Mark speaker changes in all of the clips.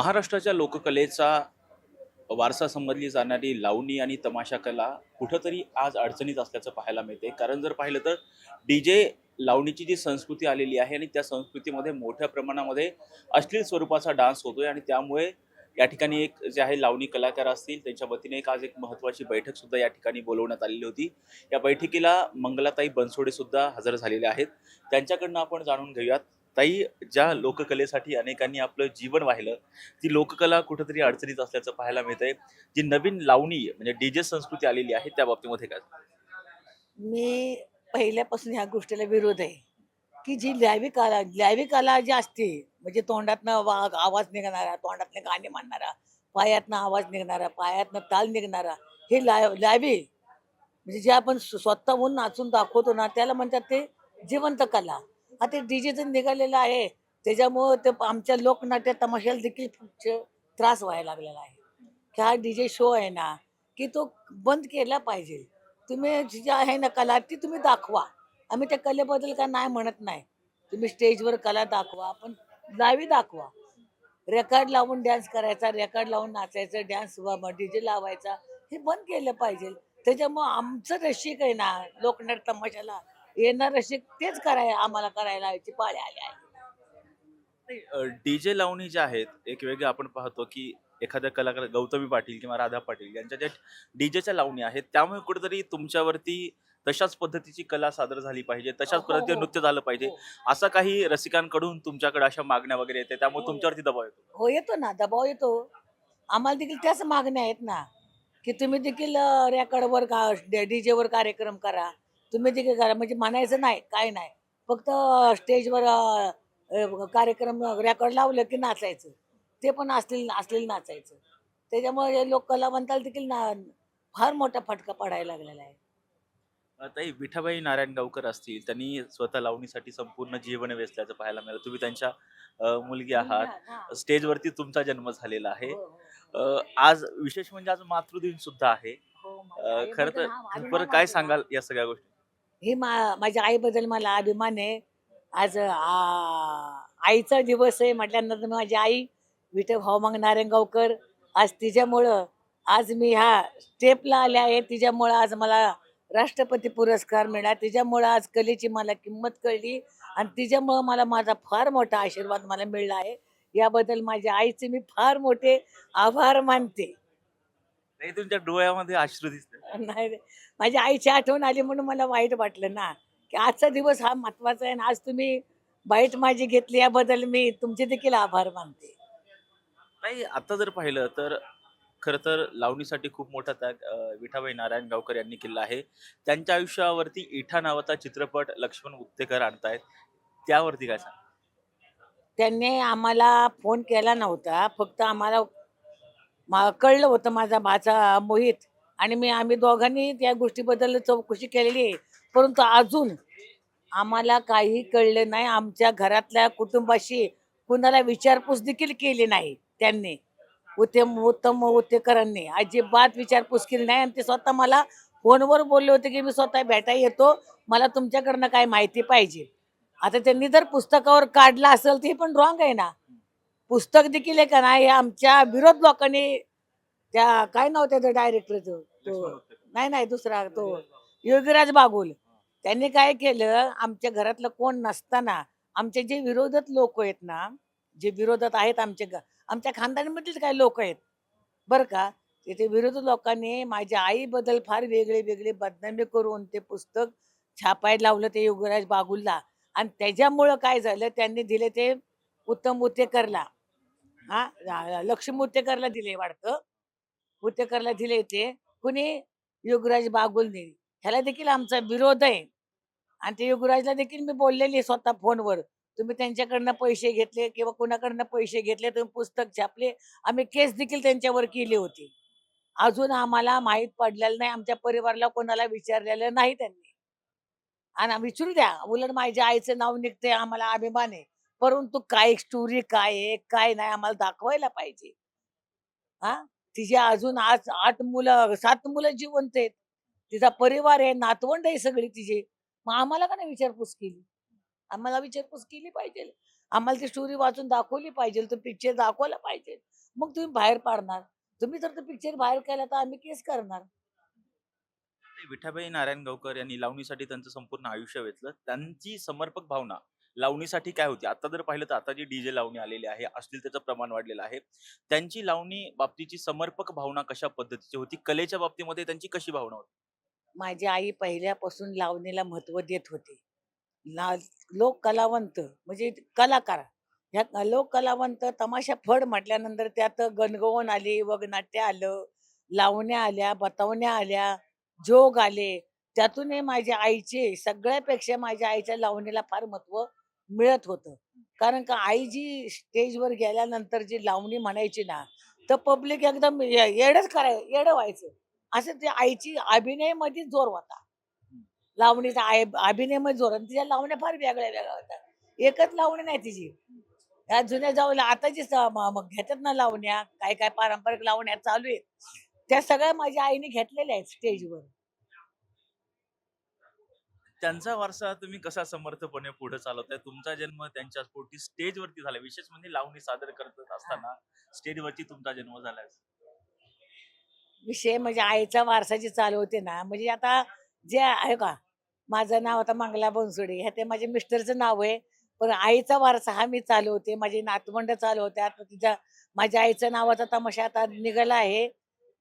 Speaker 1: महाराष्ट्राच्या लोककलेचा वारसा समजली जाणारी लावणी आणि तमाशा कला कुठंतरी आज अडचणीत असल्याचं पाहायला मिळते. कारण जर पाहिलं तर डीजे लावणीची जी संस्कृती आलेली आहे आणि त्या संस्कृतीमध्ये मोठ्या प्रमाणामध्ये अश्लील स्वरूपाचा डान्स होतोय आणि त्यामुळे या ठिकाणी एक जे आहे लावणी कलाकार असतील त्यांच्या वतीने आज एक महत्त्वाची बैठक सुद्धा या ठिकाणी बोलवण्यात आलेली होती. या बैठकीला मंगलाताई बनसोडे सुद्धा हजर झालेले आहेत. त्यांच्याकडनं आपण जाणून घेऊयात. ताई, ज्या लोककलेसाठी अनेकांनी आपलं जीवन वाहिलं, ती लोककला कुठेतरी अडचणीत असल्याचं पाहायला मिळतंय. जी नवीन लावणी म्हणजे डीजे संस्कृती आलेली आहे त्या बाबतीमध्ये काय?
Speaker 2: मी पहिल्यापासून ह्या गोष्टीला विरोध आहे, की जी न्यायिक कला जी असते, म्हणजे तोंडातनं आवाज निघणारा, तोंडातनं गाणे म्हणणारा, पायातनं आवाज निघणारा, पायातनं ताल निघणारा, हे लावी म्हणजे जे आपण स्वतःहून नाचून दाखवतो ना, त्याला म्हणतात ते जिवंत कला. आता डीजेचं निघालेलं आहे, त्याच्यामुळं ते आमच्या लोकनाट्य तमाशाला देखील खूप त्रास व्हायला लागलेला आहे. की हा डीजे शो आहे ना, की तो बंद केला पाहिजे. तुम्ही जी आहे ना कला ती तुम्ही दाखवा. आम्ही त्या कलेबद्दल काय नाही म्हणत नाही. तुम्ही स्टेजवर कला दाखवा, पण लाईव्ह दाखवा. रेकॉर्ड लावून डान्स करायचा, रेकॉर्ड लावून नाचायचं, डान्स डीजे लावायचा, हे बंद केलं पाहिजे. त्याच्यामुळं आमचं रसिक आहे ना, लोकनाट्य तमाशाला येणार रसिक तेच आम्हाला करायला याची पाळी आली आहे.
Speaker 1: डीजे लावणी ज्या आहेत, एक वेगळं आपण पाहतो की एखाद्या कलाकार गौतमी पाटील किंवा राधा पाटील यांच्या ज्या डीजेच्या लावणी आहेत, त्यामुळे कुठेतरी तुमच्यावरती तशाच पद्धतीची कला सादर झाली पाहिजे, तशाच
Speaker 2: हो,
Speaker 1: पद्धतीने
Speaker 2: हो.
Speaker 1: नृत्य झालं पाहिजे,
Speaker 2: हो.
Speaker 1: असं काही रसिकांकडून तुमच्याकडे अशा मागण्या वगैरे येते, त्यामुळे
Speaker 2: हो.
Speaker 1: तुमच्यावरती दबाव येतो.
Speaker 2: हो, येतो ना, दबाव येतो. आम्हाला देखील त्याच मागण्या आहेत ना, की तुम्ही देखील रेकॉर्डवर डीजेवर कार्यक्रम करा. तुम्ही देखील करा. म्हणजे म्हणायचं नाही, काय नाही. फक्त स्टेजवर कार्यक्रम रेकॉर्ड लावलं की नाचायचं. ते पण अश्लील अश्लील नाचायचं. त्याच्यामुळे लोक कलावंताला देखील फार मोठा फटका पडायला लागलेला आहे.
Speaker 1: ताई, विठाबाई नारायणगावकर असतील, त्यांनी स्वतः लावणीसाठी संपूर्ण जीवन वेचल्याचं पाहायला मिळालं. तुम्ही त्यांच्या मुलगी
Speaker 2: मुलगी
Speaker 1: आहात.
Speaker 2: आहात. हां.
Speaker 1: स्टेजवरती तुमचा जन्म झालेला आहे.
Speaker 2: हो, हो,
Speaker 1: अ,
Speaker 2: हो.
Speaker 1: आज विशेष म्हणजे आज मातृदिन सुद्धा आहे.
Speaker 2: हो, माझ्या
Speaker 1: खरं
Speaker 2: आईबद्दल
Speaker 1: तर
Speaker 2: हा
Speaker 1: बरं
Speaker 2: अभिमान
Speaker 1: काय
Speaker 2: वाटतो ना.
Speaker 1: सांगाल या सगळ्या गोष्टी?
Speaker 2: माझ्या आईबद्दल मला अभिमान आहे. आज आईचा दिवस आहे म्हटल्यानंतर माझी आई विठू मग नारायणगावकर, आज तिच्यामुळं आज मी ह्या स्टेपला आले आहे. तिच्यामुळं आज मला राष्ट्रपती पुरस्कार मिळाला. तिच्यामुळं आज कलेची मला किंमत कळली आणि तिच्यामुळं मला माझा फार मोठा आशीर्वाद मला मिळाला आहे. याबद्दल माझ्या आईचे मी फार मोठे आभार मानते.
Speaker 1: नाही, तुमच्या डोळ्यामध्ये अश्रू दिसतात.
Speaker 2: नाही रे. माझ्या आईची आठवण आली म्हणून मला वाईट वाटलं ना, की आजचा दिवस हा महत्वाचा आहे आणि आज तुम्ही बाईट माझी घेतली याबद्दल मी तुमचे देखील आभार मानते.
Speaker 1: नाही, आता जर पाहिलं तर खरं तर लावणीसाठी खूप मोठा त्याग विठाबाई नारायणगावकर यांनी केला आहे. त्यांच्या आयुष्यावरती इठा नावाचा चित्रपट लक्ष्मण उत्तेकर आणतायत. त्यावरती काय सांगाल?
Speaker 2: त्यांनी आम्हाला फोन केला नव्हता. फक्त आम्हाला कळलं होतं माझा भाचा मोहित आणि आम्ही दोघांनी त्या गोष्टीबद्दल चौकशी केलेली आहे. परंतु अजून आम्हाला काही कळलं नाही. आमच्या घरातल्या कुटुंबाशी कुणाला विचारपूस देखील केली नाही त्यांनी. उत्तम उत्तेकरांनी अजिबात विचारपूस केली नाही आणि ते स्वतः मला फोनवर बोलले होते, की मी स्वतः भेटायला येतो. मला तुमच्याकडनं काय माहिती पाहिजे. आता त्यांनी जर पुस्तकावर काढलं असेल, तर हे पण रॉंग आहे ना. पुस्तक देखील आहे का नाही, हे आमच्या विरोध लोकांनी त्या काय नाव त्याचं डायरेक्टरचं?
Speaker 1: लक्ष्मण
Speaker 2: तो
Speaker 1: उत्तेकर.
Speaker 2: नाही, नाही दुसरा तो योगीराज बागुल. त्यांनी काय केलं, आमच्या घरातलं कोण नसताना आमचे जे विरोधक लोक आहेत ना, जे विरोधात आहेत आमच्या खानदानामधलेच काही लोक आहेत बरं का. ते विरोधी लोकांनी माझ्या आईबद्दल फार वेगळे बदनामी करून ते पुस्तक छापायला लावलं ते योगीराज बागुलला आणि त्याच्यामुळं काय झालं, त्यांनी दिले ते उत्तम उत्तेकरला. लक्ष्मी उत्तेकरला दिले वाटतं. उत्तेकरला दिले ते. कुणी? योगीराज बागुलने. ह्याला देखील आमचा विरोध आहे. आणि ते योगीराजला देखील मी बोललेली आहे स्वतः फोनवर. तुम्ही त्यांच्याकडनं पैसे घेतले किंवा कुणाकडनं पैसे घेतले, तुम्ही पुस्तक छापले. आम्ही केस देखील त्यांच्यावर केली होती. अजून आम्हाला माहीत पडलेलं नाही. आमच्या परिवाराला कोणाला विचारलेलं नाही त्यांनी. आणि विचारू द्या. उलट माझ्या आईचं नाव निघतंय, आम्हाला अभिमान आहे. परंतु काय स्टोरी काय आहे, काय नाही आम्हाला दाखवायला पाहिजे. हां? तिचे अजून आज 8 मुलं 7 मुलं जिवंत आहेत. तिचा परिवार आहे, नातवंड आहे सगळी तिची. मग आम्हाला का नाही विचारपूस केली? आम्हाला विचारपूस केली पाहिजे. आम्हाला ती स्टोरी वाचून दाखवली पाहिजे, तो पिक्चर दाखवला पाहिजे. मग तुम्ही बाहेर पाडणार. तुम्ही जर तो पिक्चर बाहेर केला तर आम्ही केस करणार.
Speaker 1: ते विठाबाई नारायणगावकर यांनी लावणीसाठी त्यांचं संपूर्ण आयुष्य वेचलं. त्यांची समर्पक भावना लावणीसाठी काय होती? आता जर पाहिलं तर आता जी डीजे लावणी आलेली आहे, अश्लीलतेचं प्रमाण वाढलेलं आहे. त्यांची लावणी बाबतीची समर्पक भावना कशा पद्धतीची होती? कलेच्या बाबतीमध्ये त्यांची कशी भावना होती?
Speaker 2: माझी आई पहिल्यापासून लावणीला महत्त्व देत होती. ला लोक कलावंत म्हणजे कलाकार. ह्या लोक कलावंत तमाशा फड म्हटल्यानंतर त्यात गणगवळण आली, वगनाट्य आलं, लावण्या आल्या, बतावण्या आल्या, जोग आले. त्यातूनही माझ्या आईचे सगळ्यापेक्षा माझ्या आईच्या लावणीला फार महत्त्व मिळत होतं. कारण का आई जी स्टेजवर गेल्यानंतर जी लावणी म्हणायची ना, तर पब्लिक एकदम येडं व्हायचं. असं ते आईची अभिनयमध्ये जोर होता. लावणीचा अभिनयमध्ये जोर आणि तिच्या लावण्या फार वेगळ्या होत्या. एकच लावणी नाही तिची. ह्या जुन्या जाऊला आता जी मग घेतात ना लावण्या, काय पारंपरिक लावण्या चालू आहेत. त्या सगळ्या माझ्या आईने घेतलेल्या आहेत स्टेजवर.
Speaker 1: त्यांचा वारसा तुम्ही कसा समर्थपणे पुढे चालवताय? तुमचा जन्म त्यांच्या पोटी स्टेजवरती झाला. विशेष म्हणजे लावणी सादर करत
Speaker 2: हां.
Speaker 1: असताना स्टेजवरती तुमचा जन्म झालाय.
Speaker 2: विषय म्हणजे आईचा वारसा जी चालवते ना, म्हणजे आता जे आहे का, माझं नाव आता मंगला बनसोडे, हे ते माझ्या मिस्टरचं नाव आहे. पण आईचा वारसा हा मी चालवते. माझी नातवंड चालवतात. माझ्या आईचं नावाचा तमाशा आता निघाला आहे.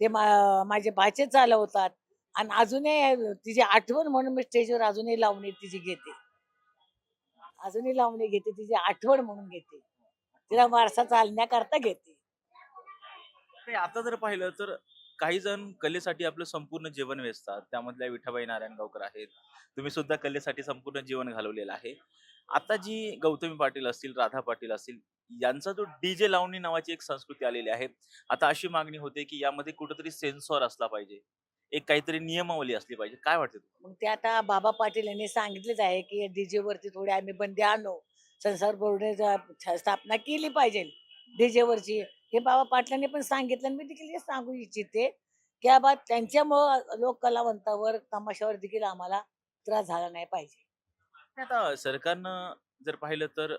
Speaker 2: ते माझे भाचे चालवतात आणि अजूनही तिची आठवण म्हणून मी स्टेजवर अजूनही लावणी तिची घेते. अजूनही लावणी घेते, तिची आठवण म्हणून घेते. तिला वारसा चालण्याकरता घेते.
Speaker 1: नाही, आता जर पाहिलं तर काही जण कलेसाठी आपलं संपूर्ण जीवन वेचतात. त्यामधल्या विठाबाई नारायणगावकर आहेत. तुम्ही सुद्धा कलेसाठी संपूर्ण जीवन घालवलेलं आहे. आता जी गौतमी पाटील असतील, राधा पाटील असतील, यांचा जो डीजे लावणी नावाची एक संस्कृती आलेली आहे. आता अशी मागणी होते, की यामध्ये कुठेतरी सेन्सॉर असला पाहिजे. एक काहीतरी नियमावली असली पाहिजे. काय वाटतं तुम्हाला?
Speaker 2: मग ते आता बाबा पाटील यांनी सांगितलेच आहे, की डीजे वरती थोडी आम्ही बंदी आणू. संसार बोर्डाने स्थापना केली पाहिजे डीजे वरची. हे बाबा पाटलांनी पण सांगितलं आणि मी देखील हे सांगू इच्छिते, की बाबा त्यांच्यामुळं लोक कलावंतावर, तमाशावर देखील आम्हाला त्रास झाला नाही पाहिजे.
Speaker 1: आता सरकारनं जर पाहिलं तर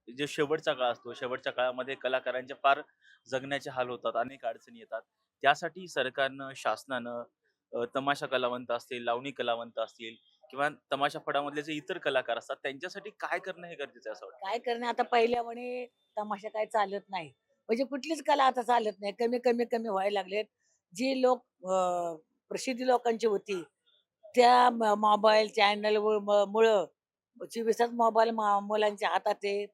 Speaker 1: जे शेवटचा काळ असतो, शेवटच्या काळामध्ये कलाकारांचे फार जगण्याचे हाल होतात, अनेक अडचणी येतात. त्यासाठी सरकारनं, शासनानं तमाशा कलावंत असतील, लावणी कलावंत असतील किंवा तमाशा फडामधले जे इतर कलाकार असतात, त्यांच्यासाठी काय करणं हे गरजेचं आहे असं वाटतं?
Speaker 2: काय करणे आता पहिल्या म्हणे तमाशा काय चालत नाही. म्हणजे कुठलीच कला आता चालत नाही. कमी व्हायला लागलेत. जी लोक प्रसिद्धी लोकांची होती, त्या मोबाईल चॅनल मुळं 24 तास मोबाईल मुलांच्या हातात आहे.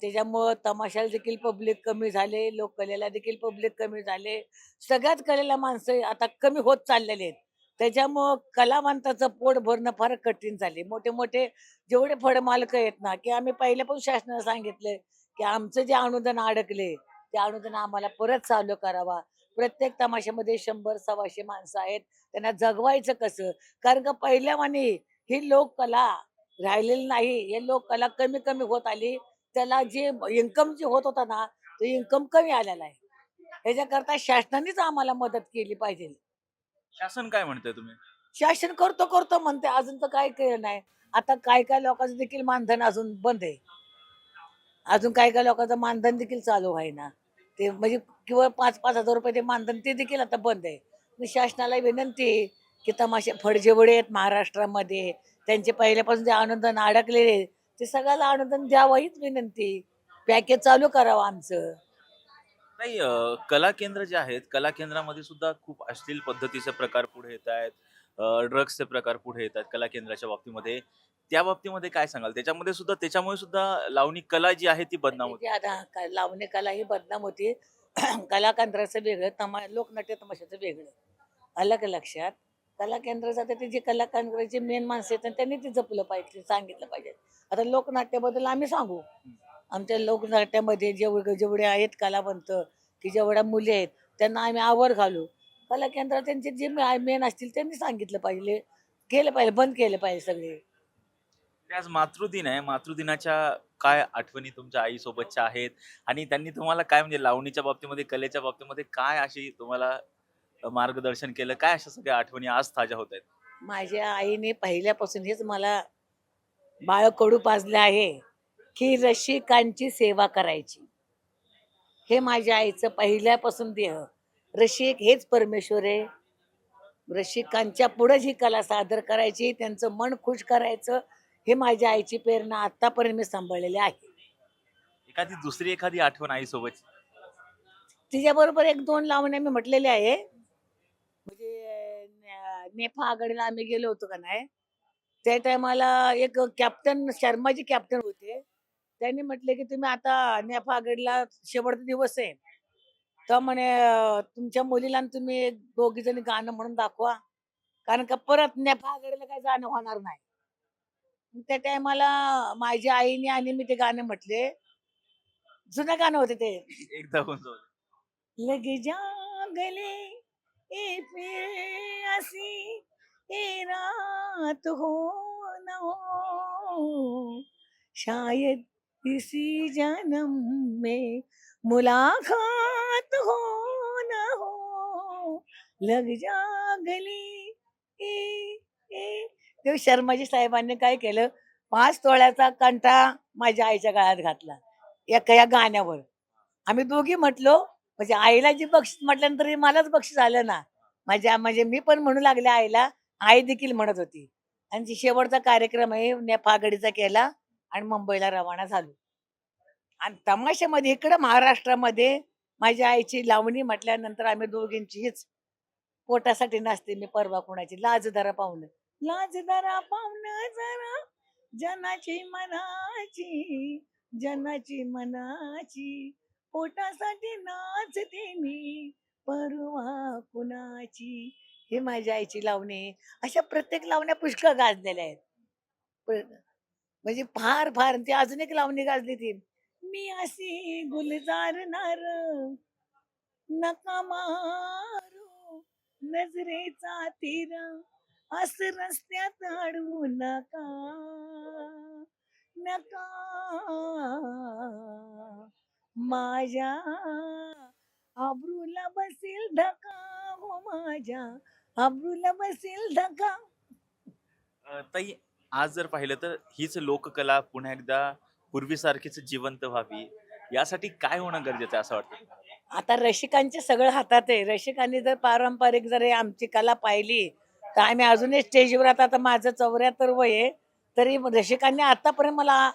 Speaker 2: त्याच्यामुळं तमाशाला देखील पब्लिक कमी झाले, लोककलेला देखील पब्लिक कमी झाले. सगळ्याच कलेला माणसं आता कमी होत चाललेले आहेत. त्याच्यामुळं कलावंताचं पोट भरणं फार कठीण झाले. मोठे-मोठे जेवढे फळमालक आहेत ना, की आम्ही पहिल्यापासून शासनाला सांगितलंय, की आमचं जे अनुदान अडकले, ते अनुदान आम्हाला परत चालू करावा. प्रत्येक तमाशामध्ये 100-125 माणसं आहेत. त्यांना जगवायचं कसं? कारण का पहिल्यावानी ही लोककला राहिलेली नाही. हे लोककला कमी होत आली. त्याला जे इन्कम जे होत होता ना, तो इन्कम कमी आलेला आहे. ह्याच्याकरता शासनानेच आम्हाला मदत केली पाहिजे.
Speaker 1: शासन काय म्हणतंय तुम्ही?
Speaker 2: शासन करतो म्हणते, अजून तर काही केलं नाही. आता काय लोकांचं देखील मानधन अजून बंद आहे. अजून काही लोकांचं मानधन देखील चालू व्हायना. ते म्हणजे किंवा 5-5 हजार रुपये ते मानधन ते देखील आता बंद आहे. मी शासनाला विनंती आहे, की तमाशे फड जेवढे आहेत महाराष्ट्रामध्ये, त्यांचे पहिल्यापासून जे अनुदान अडकलेले आहे, ते सगळ्याला अनुदान द्यावं हीच विनंती. पॅकेज चालू करावं आमचं.
Speaker 1: नाही, कला केंद्र जे आहेत, कला केंद्रामध्ये सुद्धा खूप अश्लील पद्धतीचे प्रकार पुढे येत आहेत. ड्रग्सचे प्रकार पुढे येत आहेत कला केंद्राच्या बाबतीमध्ये. त्या बाबतीमध्ये काय सांगाल? त्याच्यामुळे सुद्धा लावणी कला जी आहे ती बदनाम
Speaker 2: म्हणजे
Speaker 1: होते.
Speaker 2: जे आता लावणी कला ही बदनाम होती. कला केंद्राचं वेगळं, लोकनाट्य तमाशाचं वेगळं. आलं का लक्षात? कला केंद्र जाते ते जे कला केंद्राचे मेन माणसं आहेत त्यांनी ते जपलं पाहिजे, सांगितलं पाहिजे. आता लोकनाट्याबद्दल आम्ही सांगू. आमच्या लोकनाट्यामध्ये जेवढे जेवढे आहेत कलावंत, की जेवढ्या मुली आहेत, त्यांना आम्ही आवर घालू. कला केंद्रात त्यांचे जे मेन असतील त्यांनी सांगितलं पाहिजे. केलं पाहिजे, बंद केलं पाहिजे सगळे.
Speaker 1: ते आज मातृदिन आहे. मातृदिनाच्या काय आठवणी तुमच्या आईसोबतच्या आहेत? आणि त्यांनी तुम्हाला काय म्हणजे लावणीच्या बाबतीमध्ये, कलेच्या बाबतीमध्ये काय अशी तुम्हाला मार्गदर्शन केलं? काय अशा सगळ्या आठवणी आज ताज्या होत आहेत?
Speaker 2: माझ्या आईने पहिल्यापासून हेच मला बाळ कडू पाजलं आहे. की रसिकांची सेवा करायची. हे माझ्या आईचं पहिल्यापासून देह. रसिक हेच परमेश्वर आहे. रसिकांच्या पुढे ही कला सादर करायची, त्यांचं मन खुश करायचं, हे माझ्या आईची प्रेरणा आतापर्यंत मी सांभाळलेली आहे.
Speaker 1: दुसरी एखादी आठवण आईसोबत?
Speaker 2: तिच्याबरोबर 1-2 लावण्या मी म्हटलेल्या आहे. म्हणजे नेफा आघाडीला आम्ही गेलो होतो का नाही, त्या टायमाला एक कॅप्टन शर्माजी कॅप्टन होते. त्यांनी म्हटले की तुम्ही आता नेफा आघाडीला शेवटचा दिवस आहे, तर म्हणे तुमच्या मुलीला आणि तुम्ही दोघी जणी गाणं म्हणून दाखवा, कारण का परत नेफा आघाडीला काही जाणं होणार नाही. मग त्या टायमाला माझ्या आईने आणि मी ते गाणं म्हटले. जुनं गाणं होते ते.
Speaker 1: एकदा होऊन जाऊ दे.
Speaker 2: लग जा गले ए फिर ऐसी ये रात हो न हो, शायद इसी जन्म में मुलाकात हो न हो, लग जा गले ए ए. तेव्हा शर्माजी साहेबांनी काय केलं, 5 तोळ्याचा कंठा माझ्या आईच्या गळ्यात घातला या गाण्यावर. आम्ही दोघी म्हटलो, म्हणजे आईला जी बक्षीस म्हटल्यानंतर मलाच बक्षीस आलं ना. म्हणजे मी पण म्हणू लागले आईला, आई देखील म्हणत होती. आणि जी शेवटचा कार्यक्रम आहे नेफा आघाडीचा केला आणि मुंबईला रवाना झालो. आणि तमाशामध्ये इकडं महाराष्ट्रामध्ये माझ्या आईची लावणी म्हटल्यानंतर आम्ही दोघींची हीच पोटासाठी नाचते मी परवा कुणाची. लाज धरा पाहुणं, लाज धरा पाहुणं जरा, जनाची मनाची, जनाची मनाची, पोटासाठी नाचते मी परवा कुणाची. हे माझ्या आईची लावणी आहे. अशा प्रत्येक लावण्या पुष्कळ गाजलेल्या आहेत. म्हणजे फार फार ती अजून एक लावणी गाजली ती, मी अशी गुलजारणार नका मारू नजरेचा तीर, असं रस्त्यात अडवू नका नका, माझ्या आबरूला बसेल धक्का, हो माझ्या आबरूला बसेल धक्का.
Speaker 1: ताई, आज जर पाहिलं तर हीच लोककला पुन्हा एकदा पूर्वीसारखीच जिवंत व्हावी, यासाठी काय होणं गरजेचं आहे असं वाटतं?
Speaker 2: आता रसिकांचे सगळं हातात आहे. रसिकांनी जर पारंपरिक जर आमची कला पाहिली तर आम्ही अजूनही स्टेजवर, आता माझं 74 वय आहे, तरी रसिकांनी आतापर्यंत मला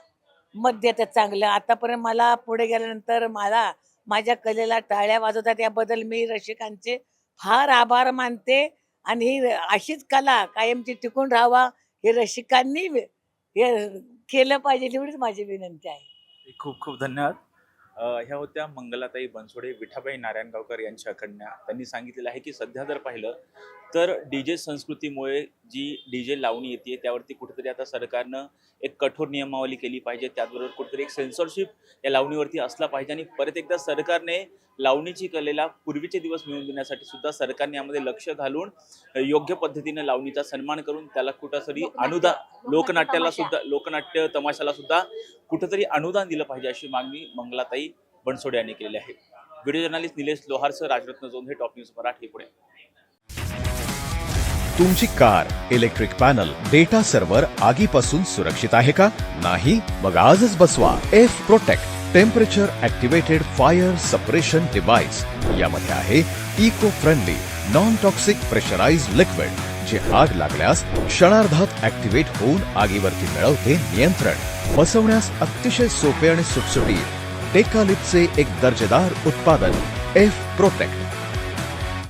Speaker 2: मत देतात चांगलं. आतापर्यंत मला पुढे गेल्यानंतर मला माझ्या कलेला टाळ्या वाजवतात, याबद्दल मी रसिकांचे फार आभार मानते. आणि ही अशीच कला कायमची टिकून राहावा, हे रसिकांनी हे केलं पाहिजे, एवढीच माझी विनंती आहे.
Speaker 1: खूप खूप धन्यवाद. ह्या होत्या मंगलाताई बनसोडे, विठाबाई नारायणगावकर यांच्या कन्या. त्यांनी सांगितलेलं आहे की सध्या जर पाहिलं तर डीजे संस्कृतीमुळे जी डीजे लावणी येते त्यावरती कुठेतरी आता सरकारनं एक कठोर नियमावली केली पाहिजे. त्याचबरोबर कुठेतरी एक सेन्सॉरशिप या लावणीवरती असला पाहिजे. आणि परत एकदा सरकारने लावणीची कलेला पूर्वीचे दिवस मिळवून देण्यासाठी सुद्धा सरकारने यामध्ये लक्ष घालून योग्य पद्धतीने लावणीचा सन्मान करून त्याला कुठंतरी अनुदान, लोकनाट्य तमाशाला सुद्धा कुठंतरी अनुदान दिलं पाहिजे, अशी मागणी मंगलाताई बनसोडे यांनी केलेली आहे. व्हिडिओ जर्नलिस्ट निलेश लोहारसह राजरत्न जोंधे, टॉप न्यूज मराठी, पुणे.
Speaker 3: तुमची car, electric panel, data server आगीपासून सुरक्षित आहे का? नाही? मग आजच बसवा F protect temperature activated fire suppression device. यामध्ये आहे eco friendly non toxic pressurised liquid, जे आग लागल्यास क्षणार्धात ऍक्टिव्हेट होऊन आगीवरती मिळवते नियंत्रण. बसवण्यास अतिशय सोपे आणि सुटसुटीत. टेकालिपचे एक दर्जेदार उत्पादन एफ प्रोटेक्ट.